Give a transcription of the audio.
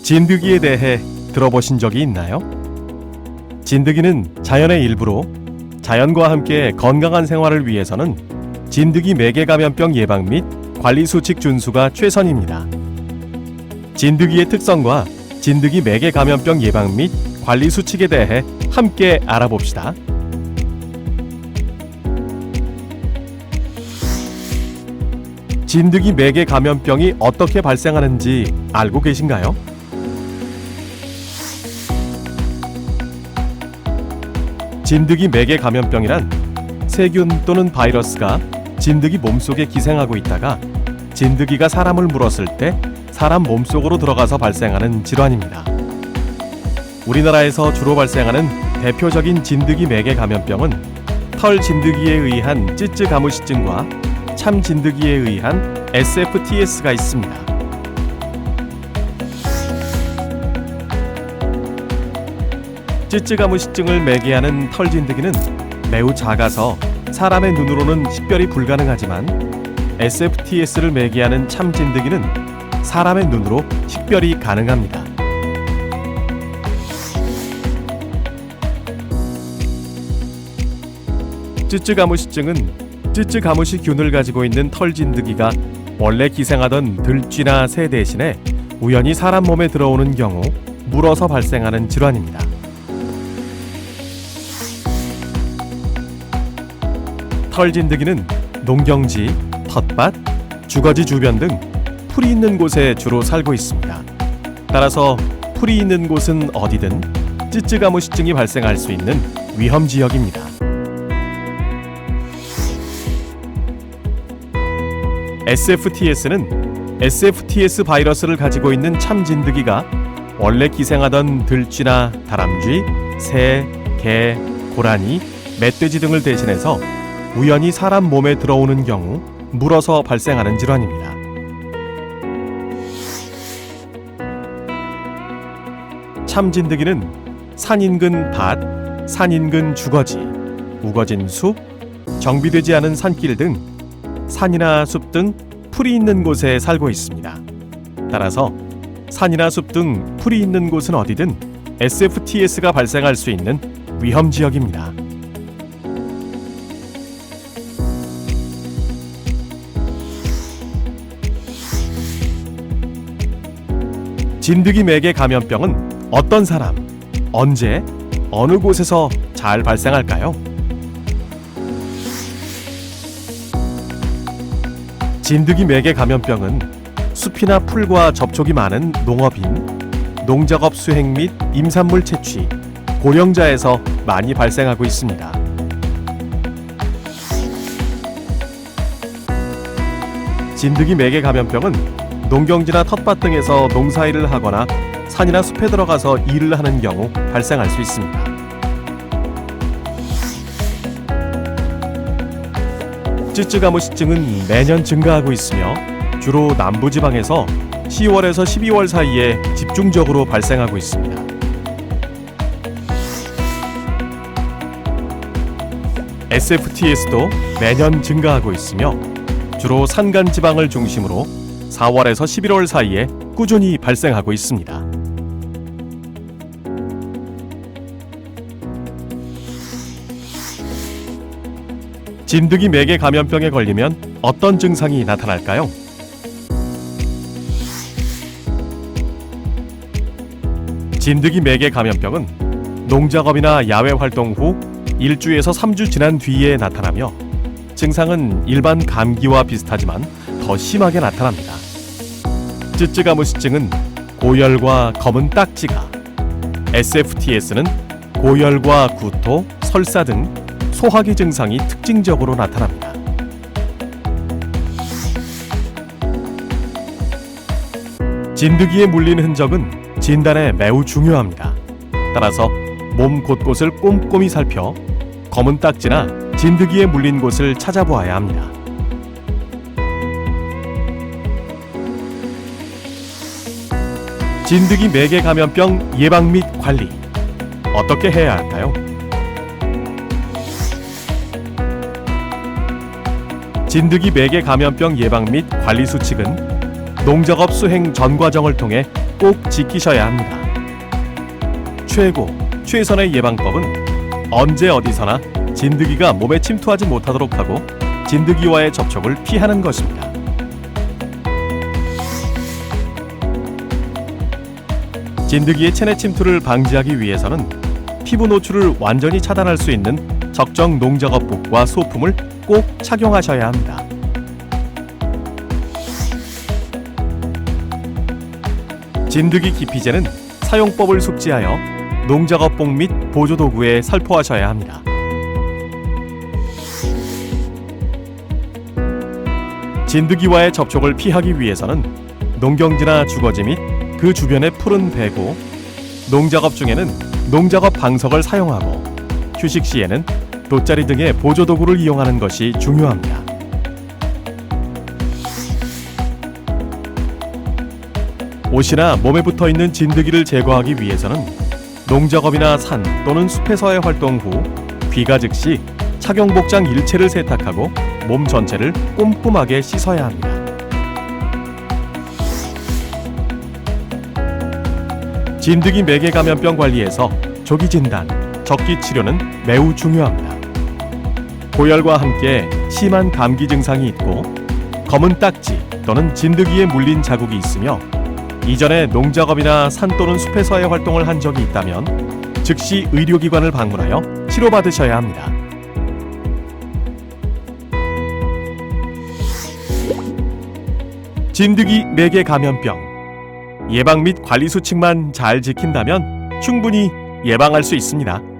진드기에 대해 들어보신 적이 있나요? 진드기는 자연의 일부로 자연과 함께 건강한 생활을 위해서는 진드기 매개 감염병 예방 및 관리 수칙 준수가 최선입니다. 진드기의 특성과 진드기 매개 감염병 예방 및 관리 수칙에 대해 함께 알아봅시다. 진드기 매개 감염병이 어떻게 발생하는지 알고 계신가요? 진드기 매개 감염병이란 세균 또는 바이러스가 진드기 몸속에 기생하고 있다가 진드기가 사람을 물었을 때 사람 몸속으로 들어가서 발생하는 질환입니다. 우리나라에서 주로 발생하는 대표적인 진드기 매개 감염병은 털 진드기에 의한 찌쯔 가무시증과 참 진드기에 의한 SFTS가 있습니다. 찌쯔 가무시증을 매개하는 털 진드기는 매우 작아서 사람의 눈으로는 식별이 불가능하지만 SFTS를 매개하는 참 진드기는 사람의 눈으로 식별이 가능합니다. 찌쯔 가무시증은 찌쯔 가무시균을 가지고 있는 털 진드기가 원래 기생하던 들쥐나 새 대신에 우연히 사람 몸에 들어오는 경우 물어서 발생하는 질환입니다. 털 진드기는 농경지, 텃밭, 주거지 주변 등 풀이 있는 곳에 주로 살고 있습니다. 따라서 풀이 있는 곳은 어디든 찌쯔 가무시증이 발생할 수 있는 위험 지역입니다. SFTS는 SFTS 바이러스를 가지고 있는 참 진드기가 원래 기생하던 들쥐나 다람쥐, 새, 개, 고라니, 멧돼지 등을 대신해서 우연히 사람 몸에 들어오는 경우 물어서 발생하는 질환입니다. 참 진드기는 산 인근 밭, 산 인근 주거지, 우거진 숲, 정비되지 않은 산길 등 산이나 숲 등 풀이 있는 곳에 살고 있습니다. 따라서 산이나 숲 등 풀이 있는 곳은 어디든 SFTS가 발생할 수 있는 위험 지역입니다. 진드기 매개 감염병은 어떤 사람, 언제, 어느 곳에서 잘 발생할까요? 진드기 매개 감염병은 숲이나 풀과 접촉이 많은 농업인, 농작업 수행 및 임산물 채취, 고령자에서 많이 발생하고 있습니다. 진드기 매개 감염병은 농경지나 텃밭 등에서 농사일을 하거나 산이나 숲에 들어가서 일을 하는 경우 발생할 수 있습니다. 찌쯔 가무시증은 매년 증가하고 있으며 주로 남부지방에서 10월에서 12월 사이에 집중적으로 발생하고 있습니다. SFTS도 매년 증가하고 있으며 주로 산간지방을 중심으로 4월에서 11월 사이에 꾸준히 발생하고 있습니다. 진드기 매개 감염병에 걸리면 어떤 증상이 나타날까요? 진드기 매개 감염병은 농작업이나 야외 활동 후 1주에서 3주 지난 뒤에 나타나며 증상은 일반 감기와 비슷하지만 더 심하게 나타납니다. 찌쯔 가무시증은 고열과 검은 딱지가, SFTS는 고열과 구토, 설사 등 소화기 증상이 특징적으로 나타납니다. 진드기에 물린 흔적은 진단에 매우 중요합니다. 따라서 몸 곳곳을 꼼꼼히 살펴 검은 딱지나 진드기에 물린 곳을 찾아보아야 합니다. 진드기 매개 감염병 예방 및 관리 어떻게 해야 할까요? 진드기 매개 감염병 예방 및 관리 수칙은 농작업 수행 전 과정을 통해 꼭 지키셔야 합니다. 최선의 예방법은 언제 어디서나 진드기가 몸에 침투하지 못하도록 하고 진드기와의 접촉을 피하는 것입니다. 진드기의 체내 침투를 방지하기 위해서는 피부 노출을 완전히 차단할 수 있는 적정 농작업복과 소품을 꼭 착용하셔야 합니다. 진드기 기피제는 사용법을 숙지하여 농작업복 및 보조도구에 살포하셔야 합니다. 진드기와의 접촉을 피하기 위해서는 농경지나 주거지 및 그 주변의 푸른 배고, 농작업 중에는 농작업 방석을 사용하고 휴식 시에는 돗자리 등의 보조도구를 이용하는 것이 중요합니다. 옷이나 몸에 붙어있는 진드기를 제거하기 위해서는 농작업이나 산 또는 숲에서의 활동 후 귀가 즉시 착용 복장 일체를 세탁하고 몸 전체를 꼼꼼하게 씻어야 합니다. 진드기 매개 감염병 관리에서 조기 진단, 적기 치료는 매우 중요합니다. 고열과 함께 심한 감기 증상이 있고 검은 딱지 또는 진드기에 물린 자국이 있으며 이전에 농작업이나 산 또는 숲에서의 활동을 한 적이 있다면 즉시 의료기관을 방문하여 치료받으셔야 합니다. 진드기 매개 감염병 예방 및 관리 수칙만 잘 지킨다면 충분히 예방할 수 있습니다.